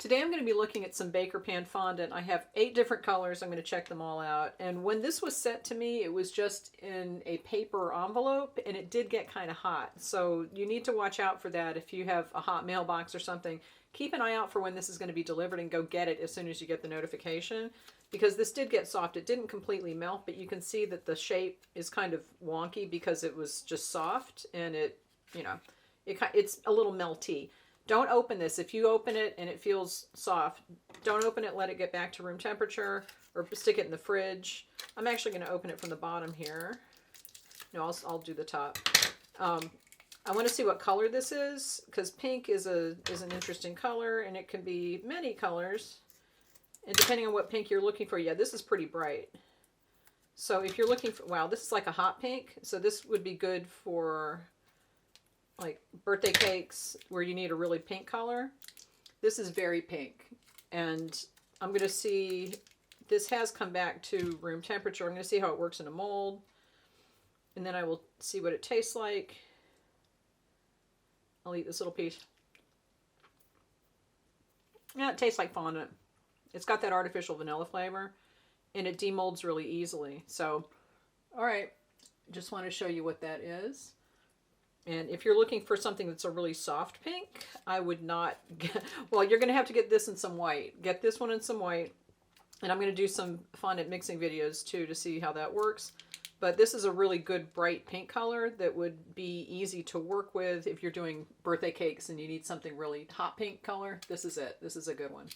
Today I'm going to be looking at some Bakerpan fondant. I have 8 different colors. I'm going to check them all out. And when this was sent to me, it was just in a paper envelope, and it did get kind of hot. So you need to watch out for that if you have a hot mailbox or something. Keep an eye out for when this is going to be delivered and go get it as soon as you get the notification. Because this did get soft. It didn't completely melt, but you can see that the shape is kind of wonky because it was just soft, and it's a little melty. Don't open this. If you open it and it feels soft, don't open it. Let it get back to room temperature or stick it in the fridge. I'm actually going to open it from the bottom here. No, I'll do the top. I want to see what color this is because pink is an interesting color, and it can be many colors. And depending on what pink you're looking for, yeah, this is pretty bright. So if you're looking for, wow, this is like a hot pink. So this would be good for like birthday cakes where you need a really pink color. This is very pink. And I'm going to see, this has come back to room temperature. I'm going to see how it works in a mold. And then I will see what it tastes like. I'll eat this little piece. Yeah, it tastes like fondant. It's got that artificial vanilla flavor, and it demolds really easily. So, all right, just want to show you what that is. And if you're looking for something that's a really soft pink, I would not get, well, you're going to have to get this in some white. Get this one in some white. And I'm going to do some fondant mixing videos too to see how that works. But this is a really good bright pink color that would be easy to work with if you're doing birthday cakes and you need something really hot pink color. This is it. This is a good one.